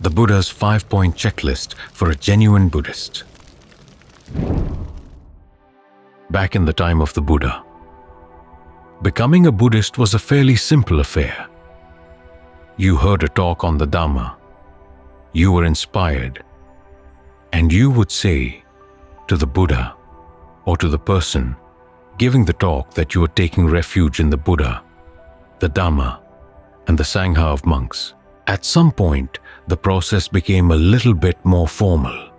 the Buddha's 5-point checklist for a genuine Buddhist. Back in the time of the Buddha, becoming a Buddhist was a fairly simple affair. You heard a talk on the Dhamma, you were inspired, and you would say to the Buddha or to the person giving the talk that you were taking refuge in the Buddha, the Dhamma, and the sangha of monks. At some point, the process became a little bit more formal.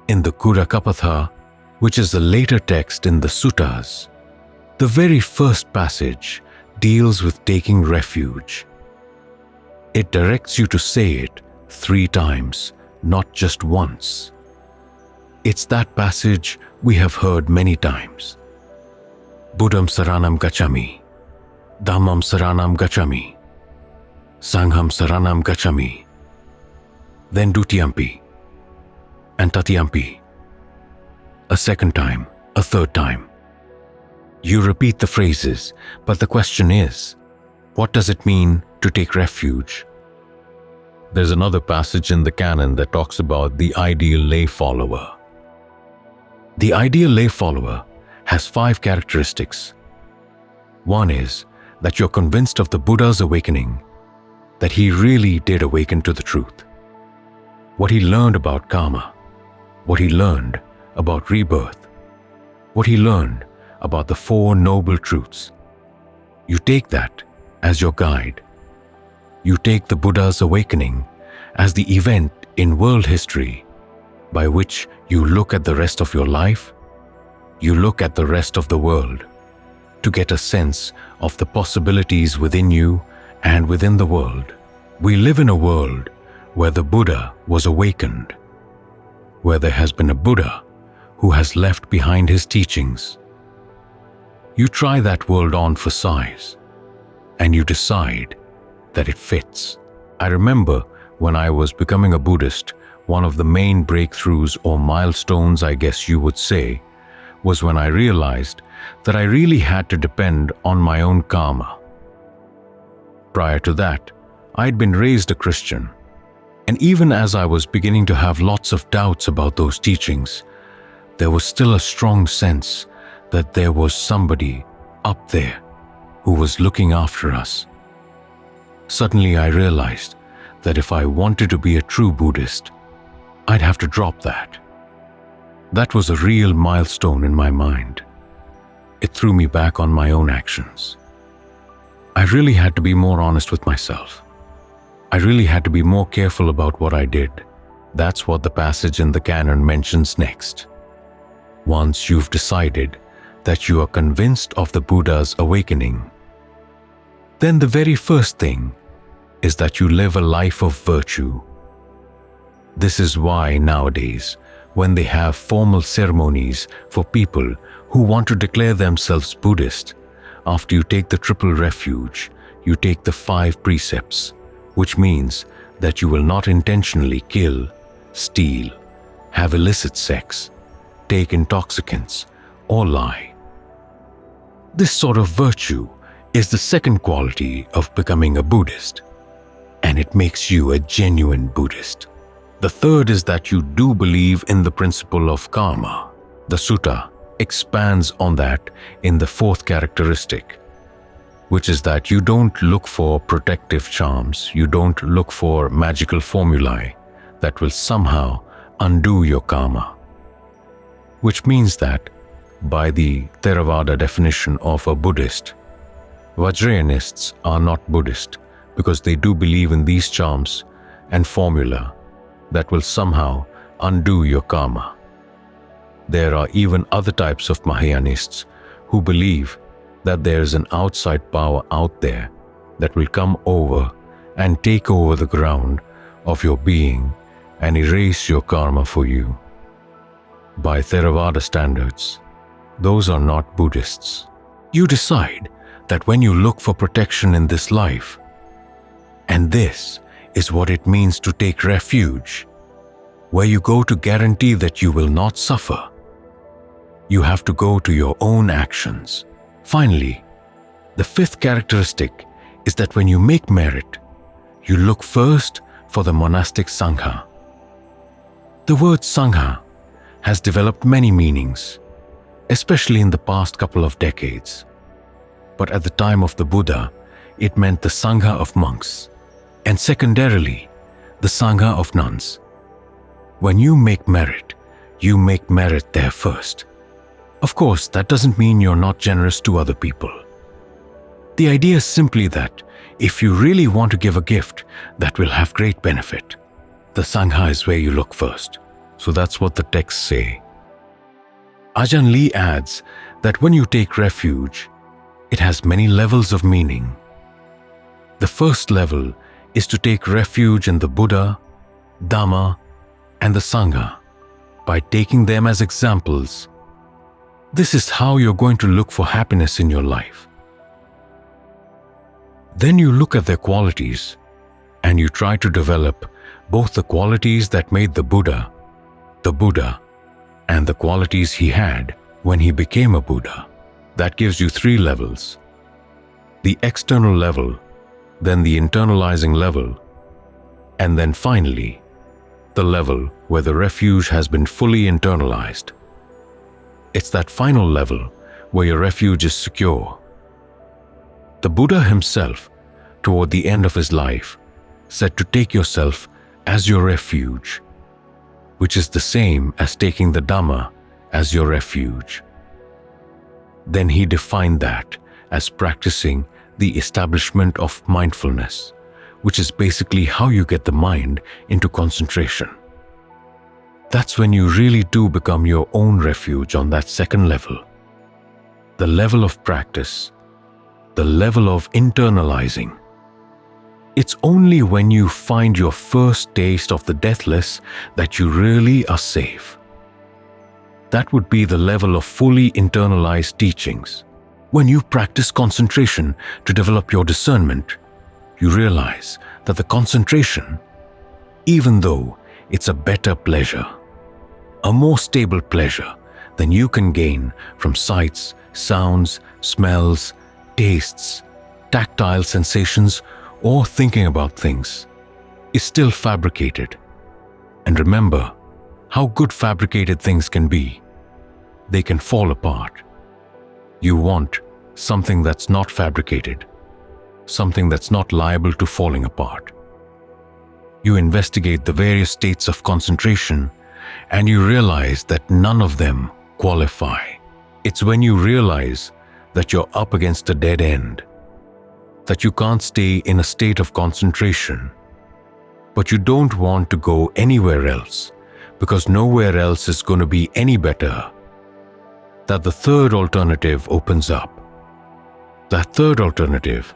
In the Gunadhamma, which is the later text in the suttas, the very first passage deals with taking refuge. It directs you to say it 3 times, not just once. It's that passage we have heard many times. Buddham saranam gacchami, Dhammam saranam gacchami, Sangham saranam gacchami, then dutiyampi, and tatiyampi. A second time, a third time. You repeat the phrases, but the question is, what does it mean to take refuge? There's another passage in the canon that talks about the ideal lay follower. The ideal lay follower has 5 characteristics. One is that you're convinced of the Buddha's awakening, that he really did awaken to the truth. What he learned about karma, what he learned about rebirth, what he learned about the 4 noble truths. You take that as your guide. You take the Buddha's awakening as the event in world history by which you look at the rest of your life, you look at the rest of the world, to get a sense of the possibilities within you and within the world. We live in a world where the Buddha was awakened, where there has been a Buddha who has left behind his teachings. You try that world on for size, and you decide that it fits. I remember when I was becoming a Buddhist, one of the main breakthroughs or milestones, I guess you would say, was when I realized that I really had to depend on my own karma. Prior to that, I'd been raised a Christian, and even as I was beginning to have lots of doubts about those teachings, there was still a strong sense that there was somebody up there who was looking after us. Suddenly I realized that if I wanted to be a true Buddhist, I'd have to drop that. That was a real milestone in my mind. It threw me back on my own actions. I really had to be more honest with myself. I really had to be more careful about what I did. That's what the passage in the canon mentions next. Once you've decided that you are convinced of the Buddha's awakening, then the very first thing is that you live a life of virtue. This is why nowadays, when they have formal ceremonies for people who want to declare themselves Buddhist, after you take the triple refuge, you take the 5 precepts, which means that you will not intentionally kill, steal, have illicit sex, take intoxicants, or lie. This sort of virtue is the second quality of becoming a Buddhist, and it makes you a genuine Buddhist. The third is that you do believe in the principle of karma. The sutta expands on that in the 4th characteristic, which is that you don't look for protective charms, you don't look for magical formulae that will somehow undo your karma. Which means that, by the Theravada definition of a Buddhist, Vajrayanists are not Buddhist because they do believe in these charms and formula that will somehow undo your karma. There are even other types of Mahayanists who believe that there is an outside power out there that will come over and take over the ground of your being and erase your karma for you. By Theravada standards, those are not Buddhists. You decide that when you look for protection in this life, and this is what it means to take refuge, where you go to guarantee that you will not suffer. You have to go to your own actions. Finally, the 5th characteristic is that when you make merit, you look first for the monastic sangha. The word sangha has developed many meanings, especially in the past couple of decades. But at the time of the Buddha, it meant the sangha of monks, and secondarily, the sangha of nuns. When you make merit there first. Of course, that doesn't mean you're not generous to other people. The idea is simply that if you really want to give a gift that will have great benefit, the sangha is where you look first. So that's what the texts say. Ajahn Lee adds that when you take refuge, it has many levels of meaning. The first level is to take refuge in the Buddha, Dhamma, and the Sangha by taking them as examples. This is how you're going to look for happiness in your life. Then you look at their qualities and you try to develop both the qualities that made the Buddha, and the qualities he had when he became a Buddha. That gives you 3 levels. The external level, then the internalizing level, and then finally, the level where the refuge has been fully internalized. It's that final level where your refuge is secure. The Buddha himself, toward the end of his life, said to take yourself as your refuge, which is the same as taking the Dhamma as your refuge. Then he defined that as practicing the establishment of mindfulness, which is basically how you get the mind into concentration. That's when you really do become your own refuge on that second level. The level of practice, the level of internalizing. It's only when you find your first taste of the deathless that you really are safe. That would be the level of fully internalized teachings. When you practice concentration to develop your discernment, you realize that the concentration, even though it's a better pleasure, a more stable pleasure than you can gain from sights, sounds, smells, tastes, tactile sensations, or thinking about things, is still fabricated. And remember how good fabricated things can be. They can fall apart. You want something that's not fabricated, something that's not liable to falling apart. You investigate the various states of concentration and you realize that none of them qualify. It's when you realize that you're up against a dead end, that you can't stay in a state of concentration, but you don't want to go anywhere else because nowhere else is going to be any better, that the third alternative opens up. That third alternative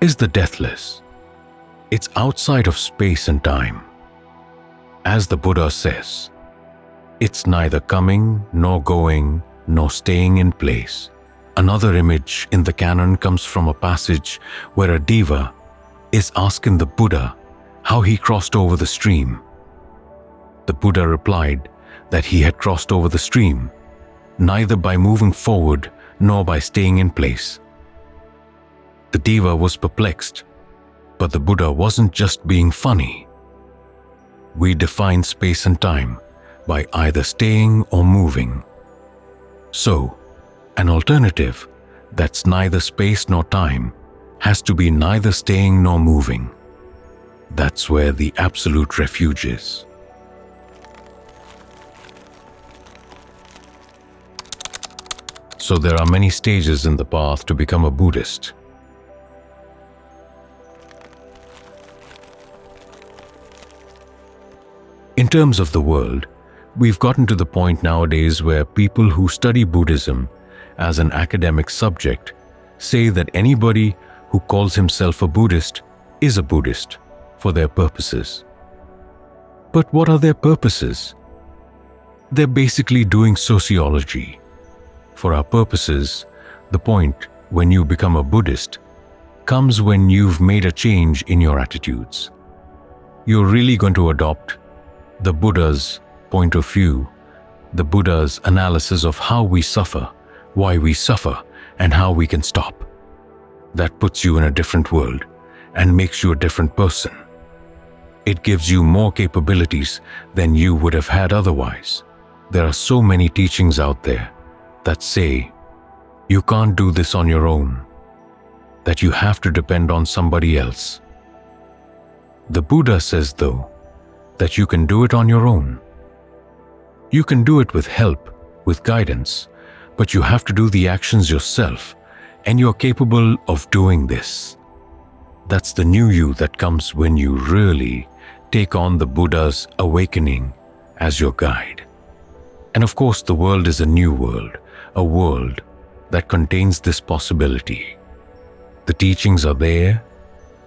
is the deathless. It's outside of space and time. As the Buddha says, it's neither coming nor going nor staying in place. Another image in the canon comes from a passage where a diva is asking the Buddha how he crossed over the stream. The Buddha replied that he had crossed over the stream neither by moving forward nor by staying in place. The diva was perplexed, but the Buddha wasn't just being funny. We define space and time by either staying or moving. So, an alternative that's neither space nor time has to be neither staying nor moving. That's where the absolute refuge is. So there are many stages in the path to become a Buddhist. In terms of the world, we've gotten to the point nowadays where people who study Buddhism as an academic subject say that anybody who calls himself a Buddhist is a Buddhist for their purposes. But what are their purposes? They're basically doing sociology. For our purposes, the point when you become a Buddhist comes when you've made a change in your attitudes. You're really going to adopt the Buddha's point of view, the Buddha's analysis of how we suffer, why we suffer, and how we can stop. That puts you in a different world and makes you a different person. It gives you more capabilities than you would have had otherwise. There are so many teachings out there that say you can't do this on your own, that you have to depend on somebody else. The Buddha says, though, that you can do it on your own. You can do it with help, with guidance, but you have to do the actions yourself, and you're capable of doing this. That's the new you that comes when you really take on the Buddha's awakening as your guide. And of course, the world is a new world, a world that contains this possibility. The teachings are there,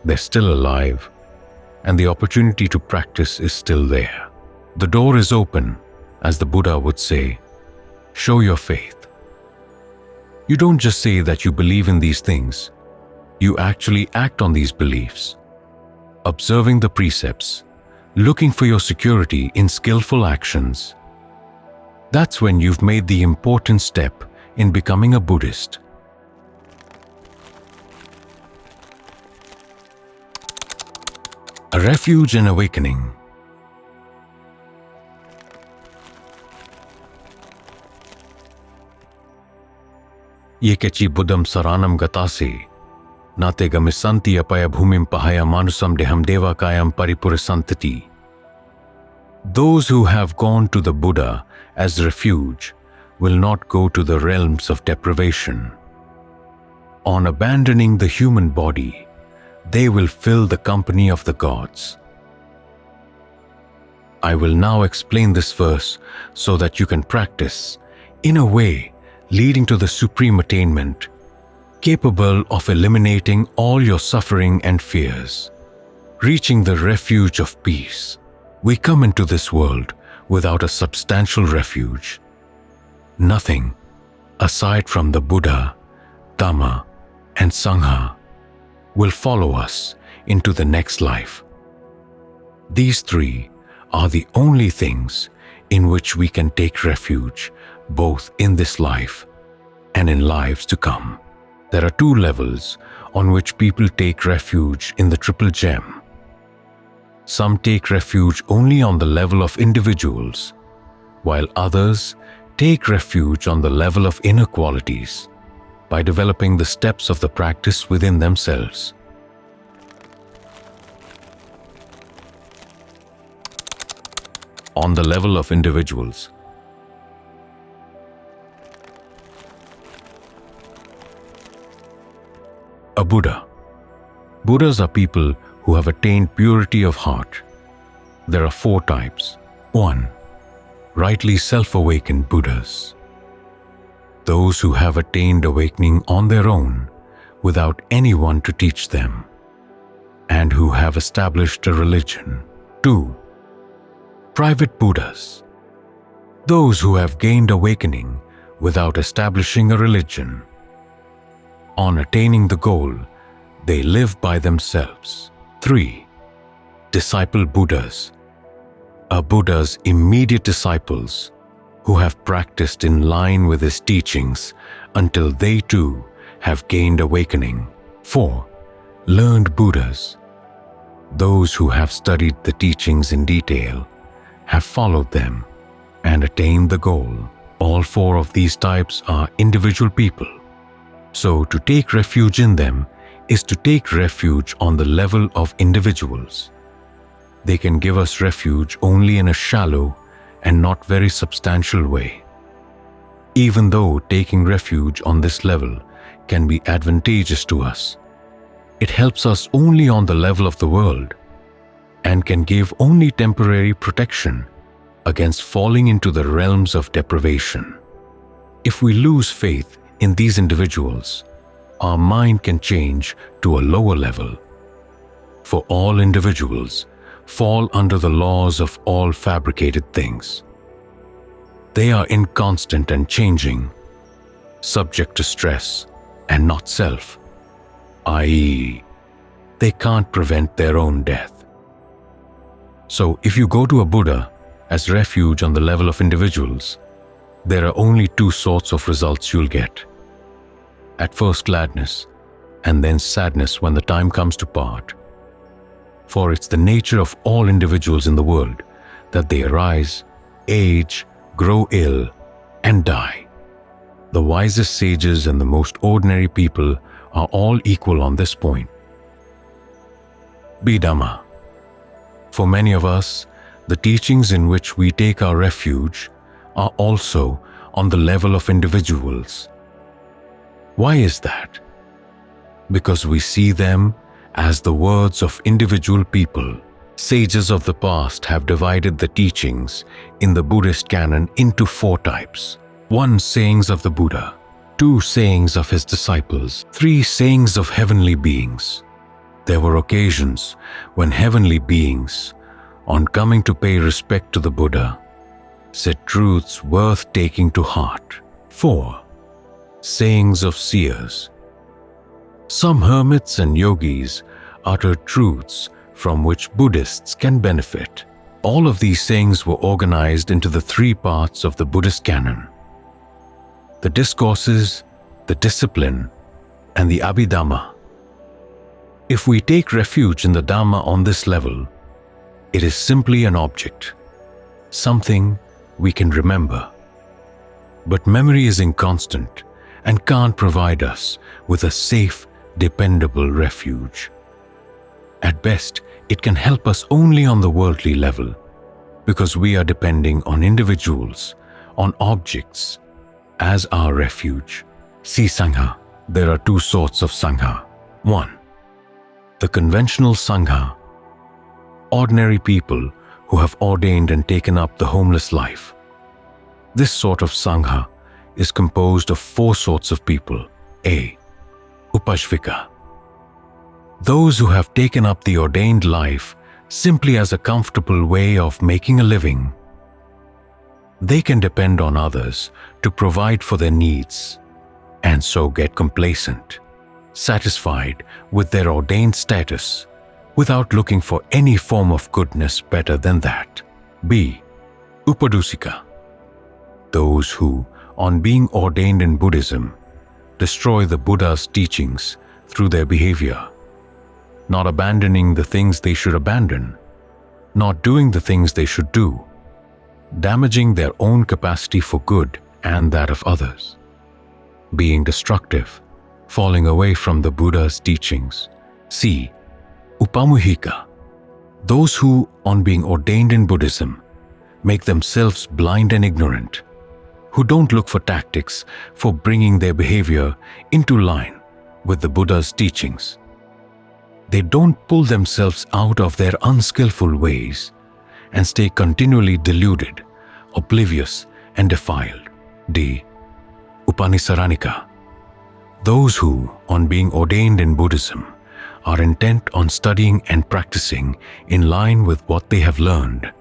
they're still alive, and the opportunity to practice is still there. The door is open, as the Buddha would say. Show your faith. You don't just say that you believe in these things, you actually act on these beliefs. Observing the precepts, looking for your security in skillful actions. That's when you've made the important step in becoming a Buddhist. A refuge and awakening. Yekechi buddham saranam gatasi, nate gamisanti apaya bhumim pahaya manusam deham devakayam paripurasantati. Those who have gone to the Buddha as refuge will not go to the realms of deprivation. On abandoning the human body, they will fill the company of the gods. I will now explain this verse so that you can practice in a way leading to the supreme attainment, capable of eliminating all your suffering and fears, reaching the refuge of peace. We come into this world without a substantial refuge. Nothing aside from the Buddha, Dhamma, and Sangha will follow us into the next life. These three are the only things in which we can take refuge, both in this life and in lives to come. There are two levels on which people take refuge in the Triple Gem. Some take refuge only on the level of individuals, while others take refuge on the level of inner qualities by developing the steps of the practice within themselves. On the level of individuals, a Buddha. Buddhas are people who have attained purity of heart. There are 4 types. 1. Rightly self-awakened Buddhas. Those who have attained awakening on their own without anyone to teach them, and who have established a religion. 2. Private Buddhas. Those who have gained awakening without establishing a religion. On attaining the goal, they live by themselves. 3. Disciple Buddhas. A Buddha's immediate disciples who have practiced in line with his teachings until they too have gained awakening. 4. Learned Buddhas. Those who have studied the teachings in detail, have followed them, and attained the goal. All 4 of these types are individual people. So to take refuge in them is to take refuge on the level of individuals. They can give us refuge only in a shallow and not very substantial way. Even though taking refuge on this level can be advantageous to us, it helps us only on the level of the world and can give only temporary protection against falling into the realms of deprivation. If we lose faith in these individuals, our mind can change to a lower level. For all individuals fall under the laws of all fabricated things. They are inconstant and changing, subject to stress and not self, i.e., they can't prevent their own death. So if you go to a Buddha as refuge on the level of individuals, there are only 2 sorts of results you'll get. At first gladness, and then sadness when the time comes to part. for it's the nature of all individuals in the world that they arise, age, grow ill, and die. The wisest sages and the most ordinary people are all equal on this point. B. Dhamma. For many of us, the teachings in which we take our refuge are also on the level of individuals. Why is that? Because we see them as the words of individual people. Sages of the past have divided the teachings in the Buddhist canon into 4 types. 1. Sayings of the Buddha. 2. Sayings of his disciples. 3. Sayings of heavenly beings. There were occasions when heavenly beings, on coming to pay respect to the Buddha, said truths worth taking to heart. 4. Sayings of seers. Some hermits and yogis utter truths from which Buddhists can benefit. All of these sayings were organized into the 3 parts of the Buddhist canon: the discourses, the discipline, and the Abhidhamma. If we take refuge in the Dhamma on this level, it is simply an object, something we can remember. But memory is inconstant and can't provide us with a safe, dependable refuge. At best, it can help us only on the worldly level, because we are depending on individuals, on objects, as our refuge. See Sangha. There are 2 sorts of Sangha. 1. The conventional Sangha, ordinary people who have ordained and taken up the homeless life. This sort of Sangha is composed of 4 sorts of people. A. Upashvika. Those who have taken up the ordained life simply as a comfortable way of making a living. They can depend on others to provide for their needs, and so get complacent, satisfied with their ordained status, without looking for any form of goodness better than that. B. Upadusika. Those who, on being ordained in Buddhism, destroy the Buddha's teachings through their behavior, not abandoning the things they should abandon, not doing the things they should do, damaging their own capacity for good and that of others, being destructive, falling away from the Buddha's teachings. C. Upamuhika. Those who, on being ordained in Buddhism, make themselves blind and ignorant, who don't look for tactics for bringing their behavior into line with the Buddha's teachings. They don't pull themselves out of their unskillful ways and stay continually deluded, oblivious, and defiled. D. Upanisaranika. Those who, on being ordained in Buddhism, are intent on studying and practicing in line with what they have learned,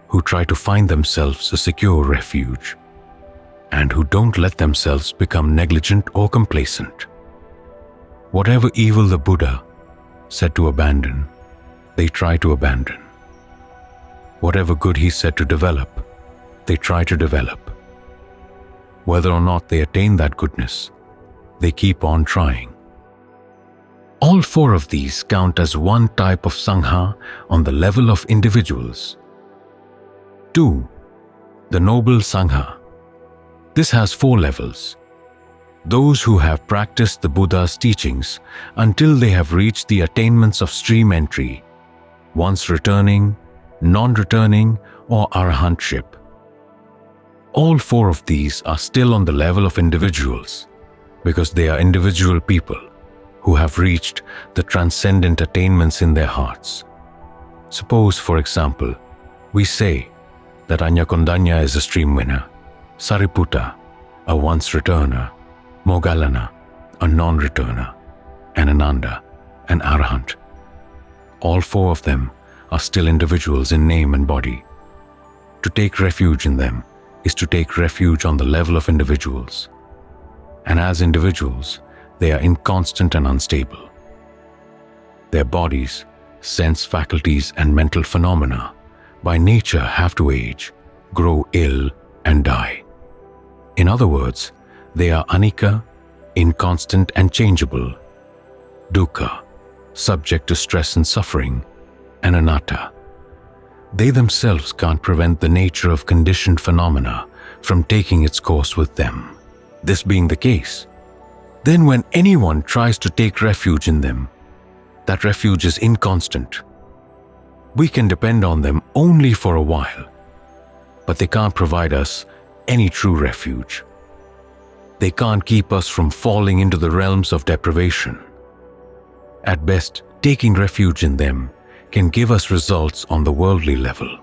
who try to find themselves a secure refuge, and who don't let themselves become negligent or complacent. Whatever evil the Buddha said to abandon, they try to abandon. Whatever good he said to develop, they try to develop. Whether or not they attain that goodness, they keep on trying. All 4 of these count as one type of Sangha on the level of individuals. 2. The Noble Sangha. This has 4 levels. Those who have practiced the Buddha's teachings until they have reached the attainments of stream entry, once returning, non-returning, or arahantship. All 4 of these are still on the level of individuals, because they are individual people who have reached the transcendent attainments in their hearts. Suppose, for example, we say that Anyakondanya is a stream winner, Sariputta, a once returner, Moggallana, a non-returner, and Ananda, an arahant. All 4 of them are still individuals in name and body. To take refuge in them is to take refuge on the level of individuals. And as individuals, they are inconstant and unstable. Their bodies, sense faculties, and mental phenomena by nature have to age, grow ill, and die. In other words, they are anicca, inconstant and changeable, dukkha, subject to stress and suffering, and anatta. They themselves can't prevent the nature of conditioned phenomena from taking its course with them. This being the case, then when anyone tries to take refuge in them, that refuge is inconstant. We can depend on them only for a while, but they can't provide us any true refuge. They can't keep us from falling into the realms of deprivation. At best, taking refuge in them can give us results on the worldly level.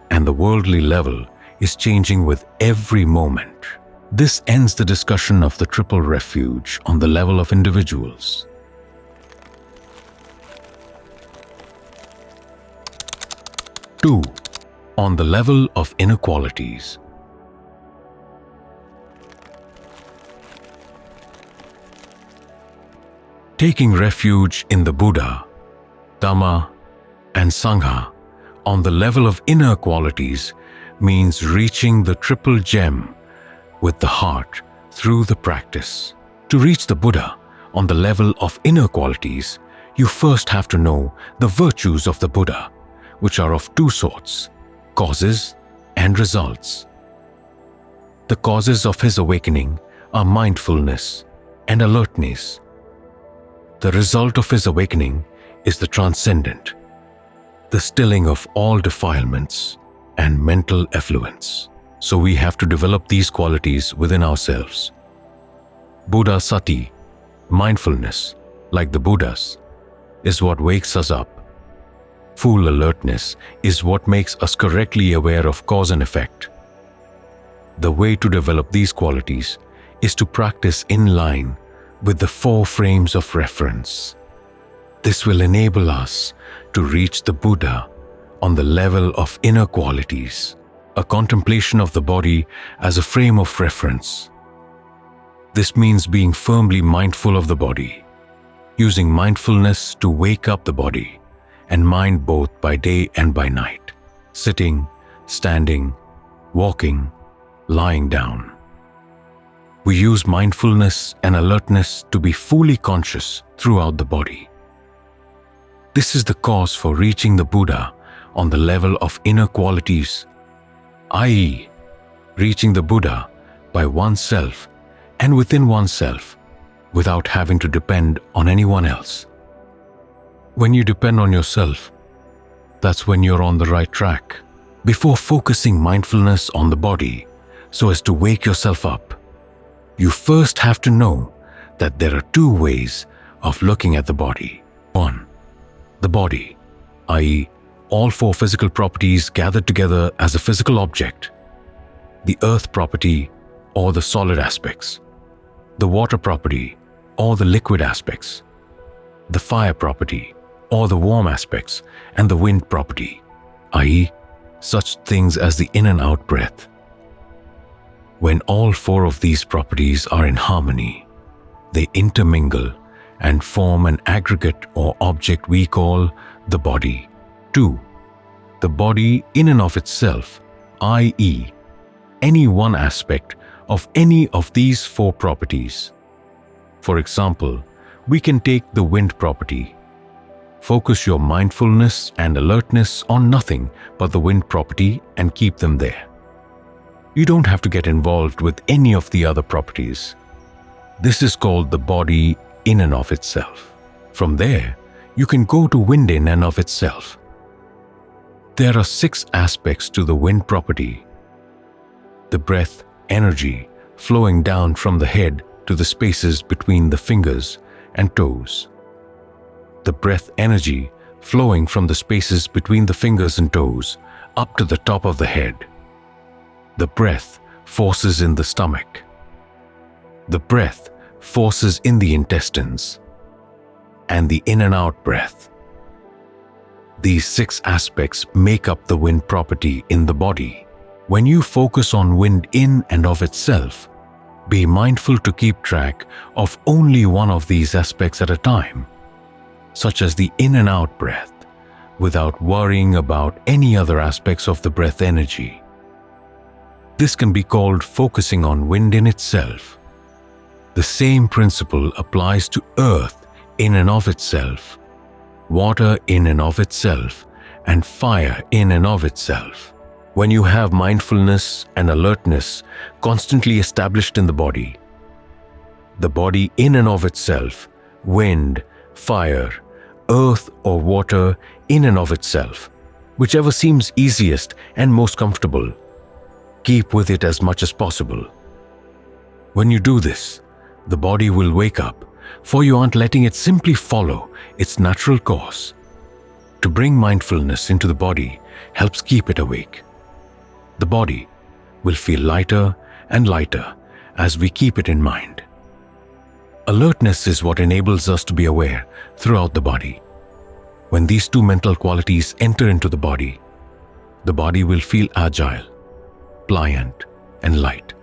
And the worldly level is changing with every moment. This ends the discussion of the triple refuge on the level of individuals. 2. On the level of inequalities. Taking refuge in the Buddha, Dhamma, and Sangha on the level of inner qualities means reaching the triple gem with the heart through the practice. To reach the Buddha on the level of inner qualities, you first have to know the virtues of the Buddha, which are of two sorts: causes and results. The causes of his awakening are mindfulness and alertness. The result of his awakening is the transcendent, the stilling of all defilements and mental effluence. So we have to develop these qualities within ourselves. Buddha sati, mindfulness, like the Buddhas, is what wakes us up. Full alertness is what makes us correctly aware of cause and effect. The way to develop these qualities is to practice in line with the 4 frames of reference. This will enable us to reach the Buddha on the level of inner qualities, a contemplation of the body as a frame of reference. This means being firmly mindful of the body, using mindfulness to wake up the body and mind both by day and by night, sitting, standing, walking, lying down. We use mindfulness and alertness to be fully conscious throughout the body. This is the cause for reaching the Buddha on the level of inner qualities, i.e., reaching the Buddha by oneself and within oneself without having to depend on anyone else. When you depend on yourself, that's when you're on the right track. Before focusing mindfulness on the body so as to wake yourself up, you first have to know that there are 2 ways of looking at the body. 1. The body, i.e., all 4 physical properties gathered together as a physical object. The earth property, or the solid aspects. The water property, or the liquid aspects. The fire property, or the warm aspects, and the wind property, i.e., such things as the in and out breath. When all 4 of these properties are in harmony, they intermingle and form an aggregate or object we call the body. 2. The body in and of itself, i.e., any one aspect of any of these 4 properties. For example, we can take the wind property. Focus your mindfulness and alertness on nothing but the wind property and keep them there. You don't have to get involved with any of the other properties. This is called the body in and of itself. From there, you can go to wind in and of itself. There are 6 aspects to the wind property. The breath energy flowing down from the head to the spaces between the fingers and toes. The breath energy flowing from the spaces between the fingers and toes up to the top of the head. The breath forces in the stomach. The breath forces in the intestines. And the in and out breath. These 6 aspects make up the wind property in the body. When you focus on wind in and of itself, be mindful to keep track of only one of these aspects at a time, such as the in and out breath, without worrying about any other aspects of the breath energy. This can be called focusing on wind in itself. The same principle applies to earth in and of itself. water in and of itself, and fire in and of itself. When you have mindfulness and alertness constantly established in the body in and of itself, wind, fire, earth or water in and of itself, whichever seems easiest and most comfortable, keep with it as much as possible. When you do this, the body will wake up, for you aren't letting it simply follow its natural course. To bring mindfulness into the body helps keep it awake. The body will feel lighter and lighter as we keep it in mind. Alertness is what enables us to be aware throughout the body. When these two mental qualities enter into the body will feel agile, pliant, and light.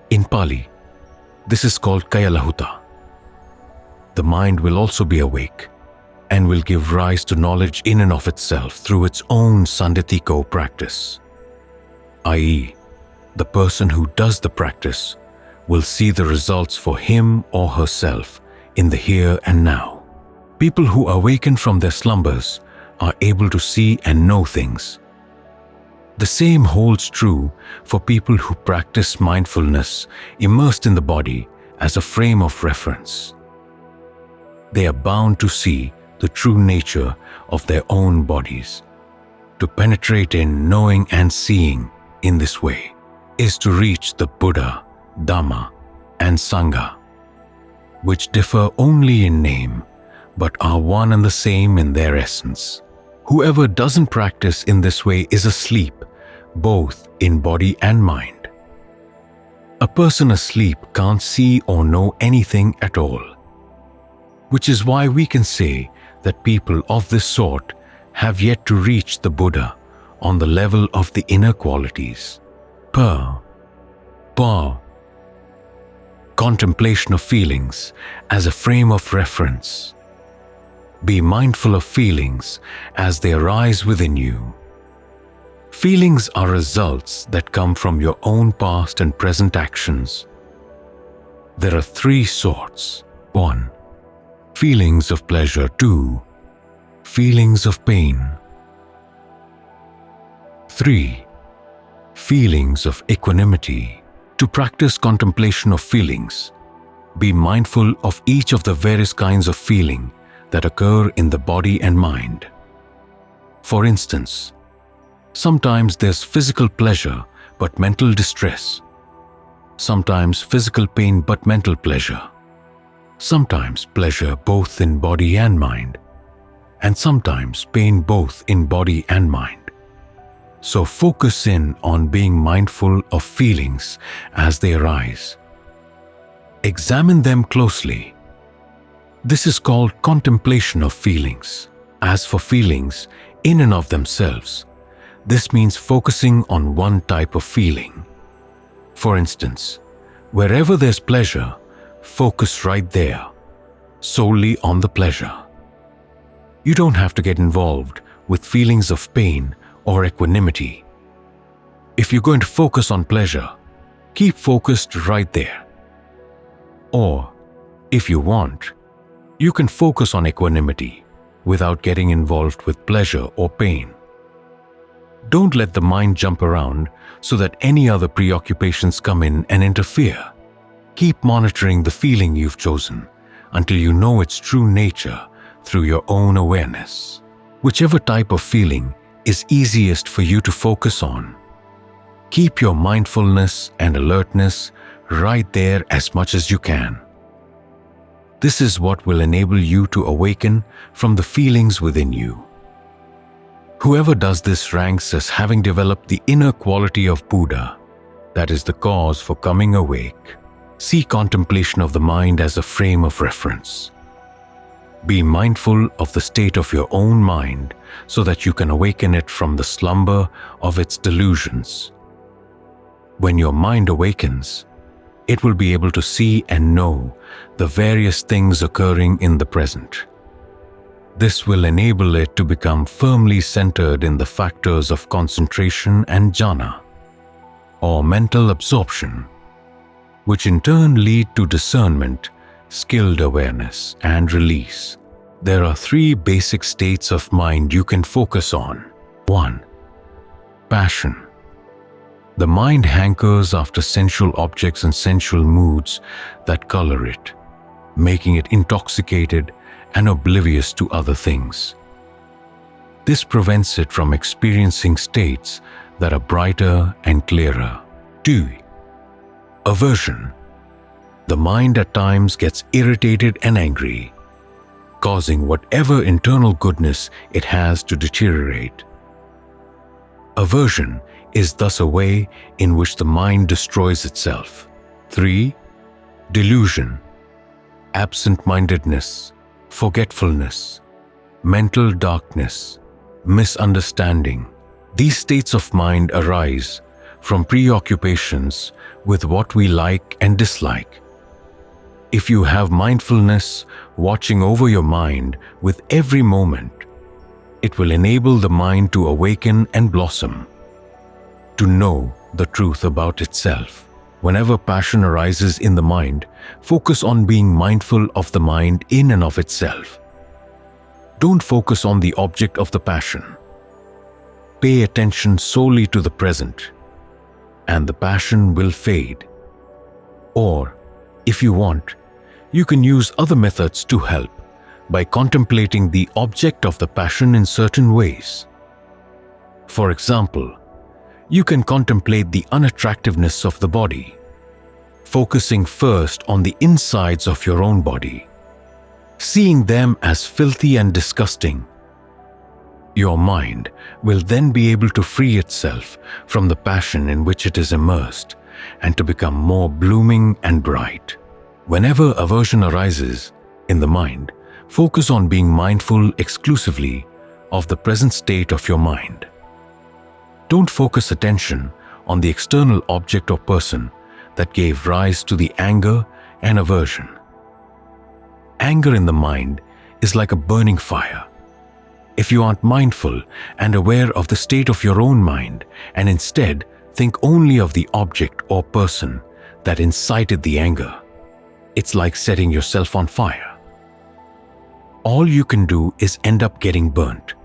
In Pali, this is called Kayalahuta. The mind will also be awake and will give rise to knowledge in and of itself through its own sanditiko practice, i.e., the person who does the practice will see the results for him or herself in the here and now. People who awaken from their slumbers are able to see and know things. The same holds true for people who practice mindfulness immersed in the body as a frame of reference. They are bound to see the true nature of their own bodies. To penetrate in knowing and seeing in this way is to reach the Buddha, Dhamma, and Sangha, which differ only in name but are one and the same in their essence. Whoever doesn't practice in this way is asleep, both in body and mind. A person asleep can't see or know anything at all, which is why we can say that people of this sort have yet to reach the Buddha on the level of the inner qualities. Contemplation of feelings as a frame of reference. Be mindful of feelings as they arise within you. Feelings are results that come from your own past and present actions. There are three sorts. 1. Feelings of pleasure. 2. Feelings of pain. 3. Feelings of equanimity. To practice contemplation of feelings, be mindful of each of the various kinds of feeling that occur in the body and mind. For instance, sometimes there's physical pleasure but mental distress. Sometimes physical pain but mental pleasure. Sometimes pleasure both in body and mind. And sometimes pain both in body and mind. So focus in on being mindful of feelings as they arise. Examine them closely. This is called contemplation of feelings. As for feelings in and of themselves, this means focusing on one type of feeling. For instance, wherever there's pleasure, focus right there, solely on the pleasure. You don't have to get involved with feelings of pain or equanimity. If you're going to focus on pleasure, keep focused right there. Or, if you want, you can focus on equanimity without getting involved with pleasure or pain. Don't let the mind jump around so that any other preoccupations come in and interfere. Keep monitoring the feeling you've chosen until you know its true nature through your own awareness. Whichever type of feeling is easiest for you to focus on, keep your mindfulness and alertness right there as much as you can. This is what will enable you to awaken from the feelings within you. Whoever does this ranks as having developed the inner quality of Buddha, that is the cause for coming awake. See contemplation of the mind as a frame of reference. Be mindful of the state of your own mind so that you can awaken it from the slumber of its delusions. When your mind awakens, it will be able to see and know the various things occurring in the present. This will enable it to become firmly centered in the factors of concentration and jhana, or mental absorption, which in turn lead to discernment, skilled awareness, and release. There are three basic states of mind you can focus on. 1. Passion. The mind hankers after sensual objects and sensual moods that color it, making it intoxicated and oblivious to other things. This prevents it from experiencing states that are brighter and clearer. 2. Aversion. The mind at times gets irritated and angry, causing whatever internal goodness it has to deteriorate. Aversion is thus a way in which the mind destroys itself. 3. Delusion. Absent-mindedness, forgetfulness, mental darkness, misunderstanding. These states of mind arise from preoccupations with what we like and dislike. If you have mindfulness watching over your mind with every moment, it will enable the mind to awaken and blossom, to know the truth about itself. Whenever passion arises in the mind, focus on being mindful of the mind in and of itself. Don't focus on the object of the passion. Pay attention solely to the present, and the passion will fade. Or, if you want, you can use other methods to help by contemplating the object of the passion in certain ways. For example, you can contemplate the unattractiveness of the body, focusing first on the insides of your own body, seeing them as filthy and disgusting. Your mind will then be able to free itself from the passion in which it is immersed and to become more blooming and bright. Whenever aversion arises in the mind, focus on being mindful exclusively of the present state of your mind. Don't focus attention on the external object or person that gave rise to the anger and aversion. Anger in the mind is like a burning fire. If you aren't mindful and aware of the state of your own mind and instead think only of the object or person that incited the anger, it's like setting yourself on fire. All you can do is end up getting burnt.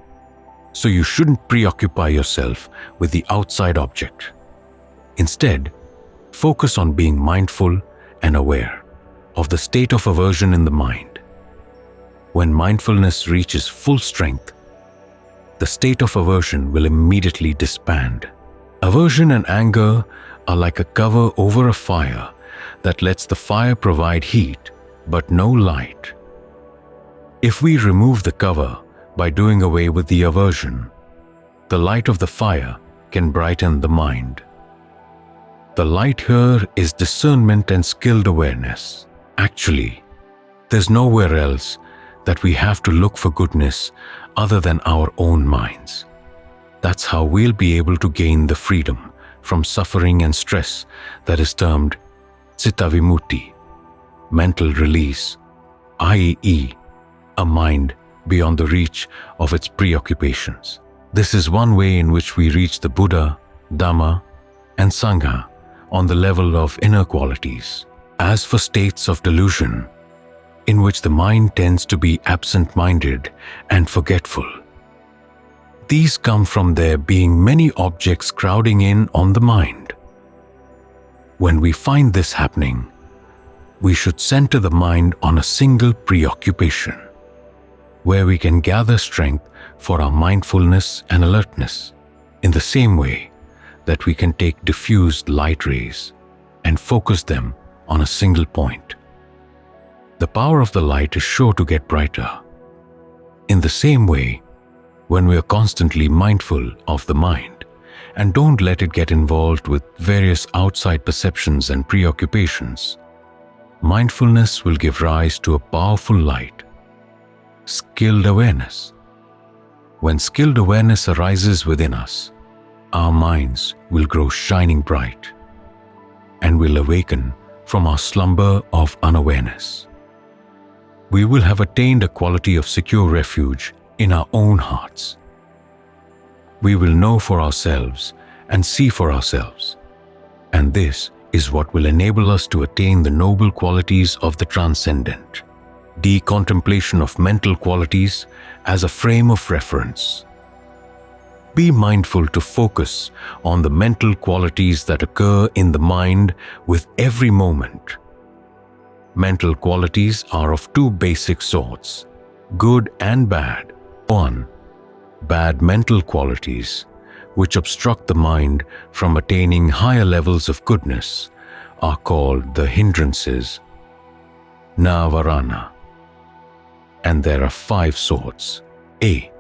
So you shouldn't preoccupy yourself with the outside object. Instead, focus on being mindful and aware of the state of aversion in the mind. When mindfulness reaches full strength, the state of aversion will immediately disband. Aversion and anger are like a cover over a fire that lets the fire provide heat but no light. If we remove the cover by doing away with the aversion, the light of the fire can brighten the mind. The light here is discernment and skilled awareness. Actually, there's nowhere else that we have to look for goodness other than our own minds. That's how we'll be able to gain the freedom from suffering and stress that is termed citta vimutti, mental release, i.e., a mind beyond the reach of its preoccupations. This is one way in which we reach the Buddha, Dhamma, and Sangha on the level of inner qualities. As for states of delusion, in which the mind tends to be absent-minded and forgetful, these come from there being many objects crowding in on the mind. When we find this happening, we should center the mind on a single preoccupation, where we can gather strength for our mindfulness and alertness, in the same way that we can take diffused light rays and focus them on a single point. The power of the light is sure to get brighter. In the same way, when we are constantly mindful of the mind and don't let it get involved with various outside perceptions and preoccupations, mindfulness will give rise to a powerful light, skilled awareness. When skilled awareness arises within us, our minds will grow shining bright and will awaken from our slumber of unawareness. We will have attained a quality of secure refuge in our own hearts. We will know for ourselves and see for ourselves, and this is what will enable us to attain the noble qualities of the transcendent. D. Contemplation of mental qualities as a frame of reference. Be mindful to focus on the mental qualities that occur in the mind with every moment. Mental qualities are of two basic sorts, good and bad. 1. Bad mental qualities, which obstruct the mind from attaining higher levels of goodness, are called the hindrances, navarana. And there are 5 sorts. A.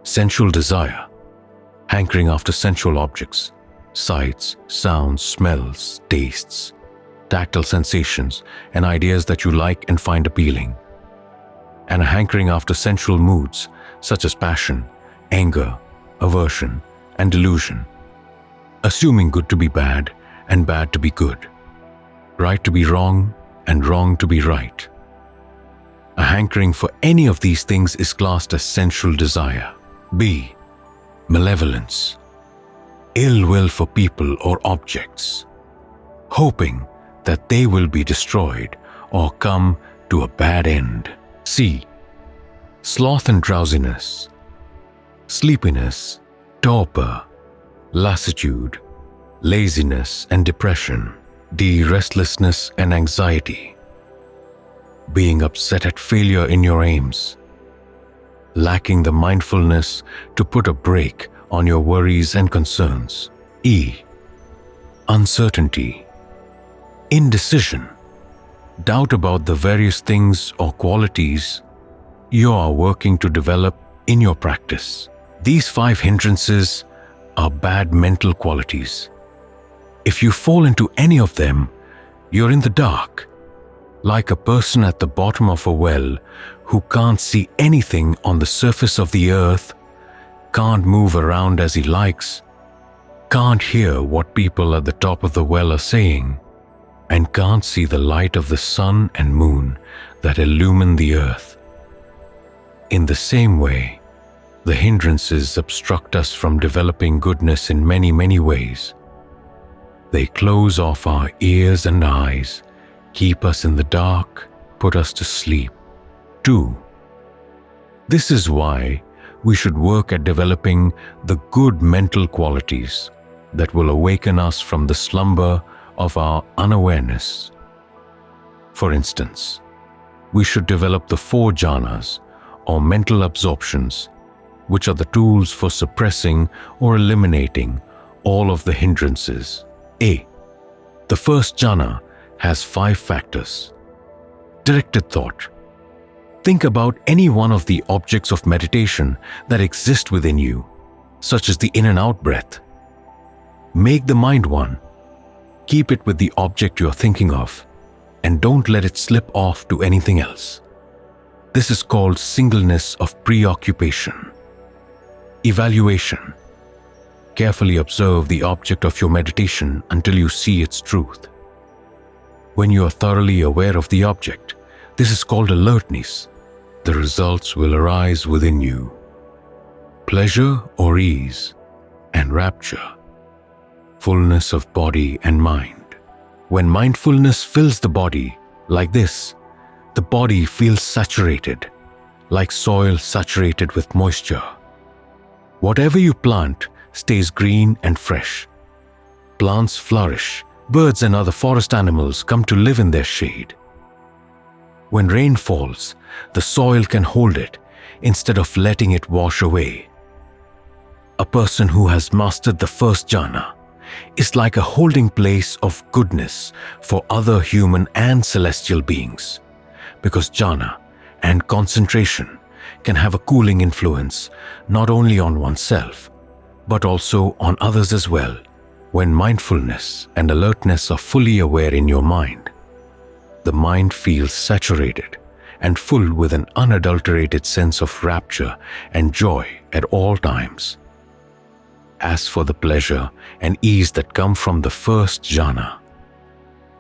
Sensual desire, hankering after sensual objects, sights, sounds, smells, tastes, tactile sensations, and ideas that you like and find appealing. And a hankering after sensual moods such as passion, anger, aversion, and delusion, assuming good to be bad and bad to be good, right to be wrong and wrong to be right. A hankering for any of these things is classed as sensual desire. B. Malevolence, ill will for people or objects, hoping that they will be destroyed or come to a bad end. C. Sloth and drowsiness, sleepiness, torpor, lassitude, laziness and depression. D. Restlessness and anxiety, being upset at failure in your aims, lacking the mindfulness to put a brake on your worries and concerns. E. Uncertainty, indecision, doubt about the various things or qualities you are working to develop in your practice. These 5 hindrances are bad mental qualities. If you fall into any of them, you're in the dark, like a person at the bottom of a well who can't see anything on the surface of the earth, can't move around as he likes, can't hear what people at the top of the well are saying, and can't see the light of the sun and moon that illumine the earth. In the same way, the hindrances obstruct us from developing goodness in many, many ways. They close off our ears and eyes, keep us in the dark, put us to sleep. 2. This is why we should work at developing the good mental qualities that will awaken us from the slumber of our unawareness. For instance, we should develop the 4 jhanas or mental absorptions, which are the tools for suppressing or eliminating all of the hindrances. A. The first jhana has 5 factors. Directed thought. Think about any one of the objects of meditation that exist within you, such as the in and out breath. Make the mind one. Keep it with the object you are thinking of, and don't let it slip off to anything else. This is called singleness of preoccupation. Evaluation. Carefully observe the object of your meditation until you see its truth. When you are thoroughly aware of the object, this is called alertness. The results will arise within you. Pleasure or ease and rapture. Fullness of body and mind. When mindfulness fills the body like this, the body feels saturated, like soil saturated with moisture. Whatever you plant stays green and fresh. Plants flourish. Birds and other forest animals come to live in their shade. When rain falls, the soil can hold it instead of letting it wash away. A person who has mastered the first jhana is like a holding place of goodness for other human and celestial beings, because jhana and concentration can have a cooling influence not only on oneself, but also on others as well. When mindfulness and alertness are fully aware in your mind, the mind feels saturated and full with an unadulterated sense of rapture and joy at all times. As for the pleasure and ease that come from the first jhana,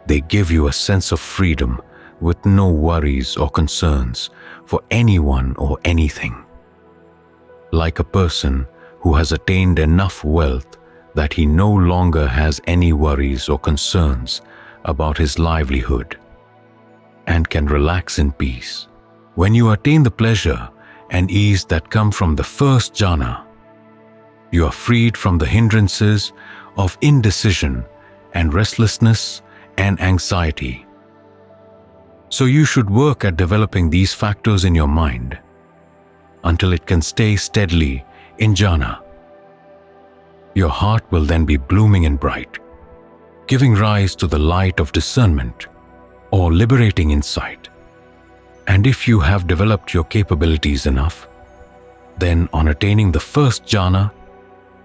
they give you a sense of freedom with no worries or concerns for anyone or anything. Like a person who has attained enough wealth that he no longer has any worries or concerns about his livelihood and can relax in peace. When you attain the pleasure and ease that come from the first jhana, you are freed from the hindrances of indecision and restlessness and anxiety. So you should work at developing these factors in your mind until it can stay steadily in jhana. Your heart will then be blooming and bright, giving rise to the light of discernment or liberating insight. And if you have developed your capabilities enough, then on attaining the first jhana,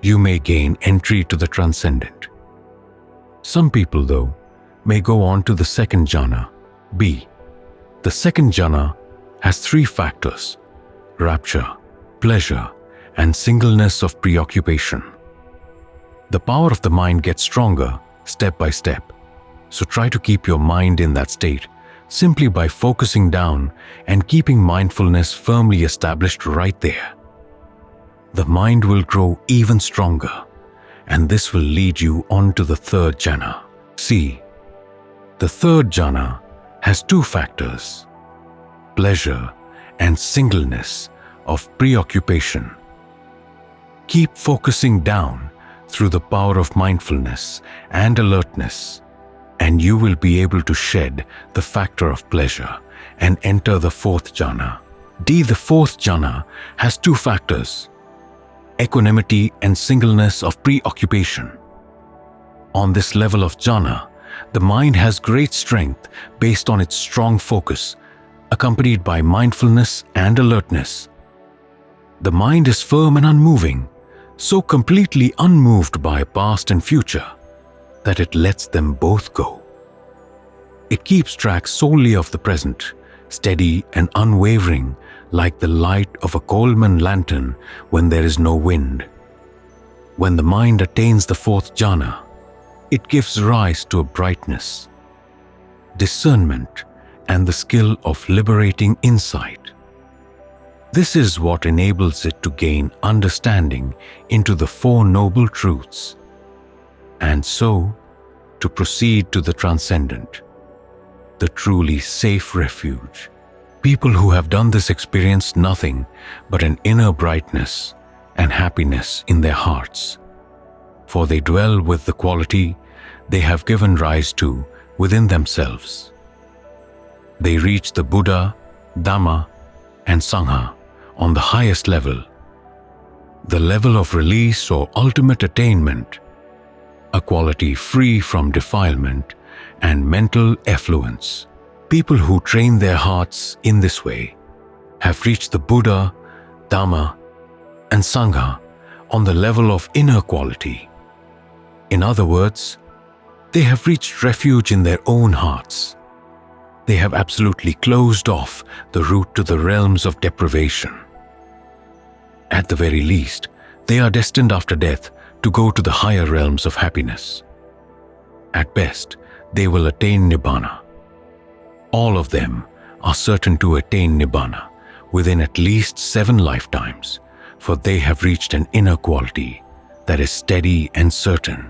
you may gain entry to the transcendent. Some people, though, may go on to the second jhana, B. The second jhana has 3 factors: rapture, pleasure, and singleness of preoccupation. The power of the mind gets stronger step by step, so try to keep your mind in that state simply by focusing down and keeping mindfulness firmly established right there. The mind will grow even stronger, and this will lead you on to the third jhana. See, the third jhana has 2 factors: pleasure and singleness of preoccupation. Keep focusing down through the power of mindfulness and alertness, and you will be able to shed the factor of pleasure and enter the 4th jhana. D. The 4th jhana has 2 factors: equanimity and singleness of preoccupation. On this level of jhana, the mind has great strength based on its strong focus, accompanied by mindfulness and alertness. The mind is firm and unmoving, so completely unmoved by past and future that it lets them both go. It keeps track solely of the present, steady and unwavering, like the light of a Coleman lantern when there is no wind. When the mind attains the 4th jhana, it gives rise to a brightness, discernment, and the skill of liberating insight. This is what enables it to gain understanding into the 4 noble truths, and so to proceed to the transcendent, the truly safe refuge. People who have done this experience nothing but an inner brightness and happiness in their hearts, for they dwell with the quality they have given rise to within themselves. They reach the Buddha, Dhamma, and Sangha on the highest level, the level of release or ultimate attainment, a quality free from defilement and mental effluence. People who train their hearts in this way have reached the Buddha, Dhamma, and Sangha on the level of inner quality. In other words, they have reached refuge in their own hearts. They have absolutely closed off the route to the realms of deprivation. At the very least, they are destined after death to go to the higher realms of happiness. At best, they will attain Nibbana. All of them are certain to attain Nibbana within at least 7 lifetimes, for they have reached an inner quality that is steady and certain.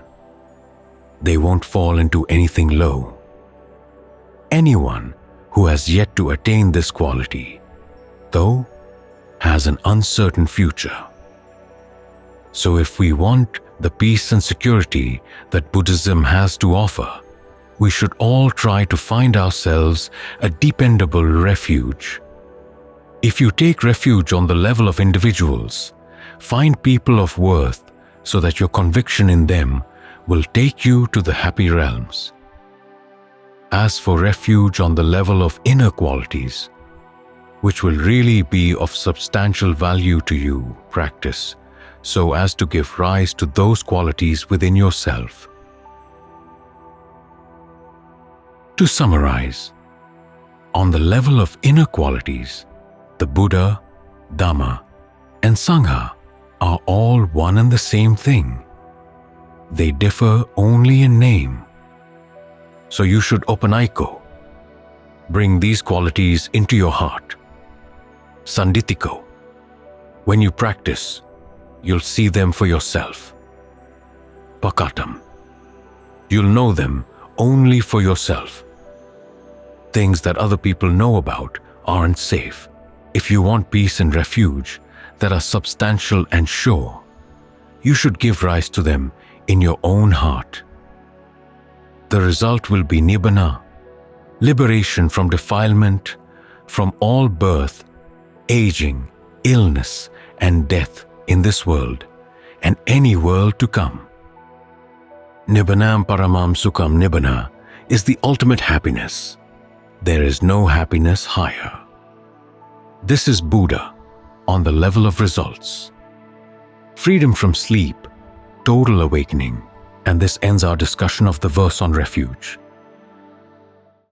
They won't fall into anything low. Anyone who has yet to attain this quality, though, has an uncertain future. So if we want the peace and security that Buddhism has to offer, we should all try to find ourselves a dependable refuge. If you take refuge on the level of individuals, find people of worth so that your conviction in them will take you to the happy realms. As for refuge on the level of inner qualities, which will really be of substantial value to you, practice so as to give rise to those qualities within yourself. To summarize, on the level of inner qualities, the Buddha, Dhamma, and Sangha are all one and the same thing. They differ only in name. So you should openaiko, bring these qualities into your heart. Sanditiko, when you practice, you'll see them for yourself. Pakatam, you'll know them only for yourself. Things that other people know about aren't safe. If you want peace and refuge that are substantial and sure, you should give rise to them in your own heart. The result will be nibbana, liberation from defilement, from all birth, aging, illness, and death in this world and any world to come. Nibbanam paramam sukham nibbana is the ultimate happiness. There is no happiness higher. This is Buddha on the level of results. Freedom from sleep, total awakening, and this ends our discussion of the verse on refuge.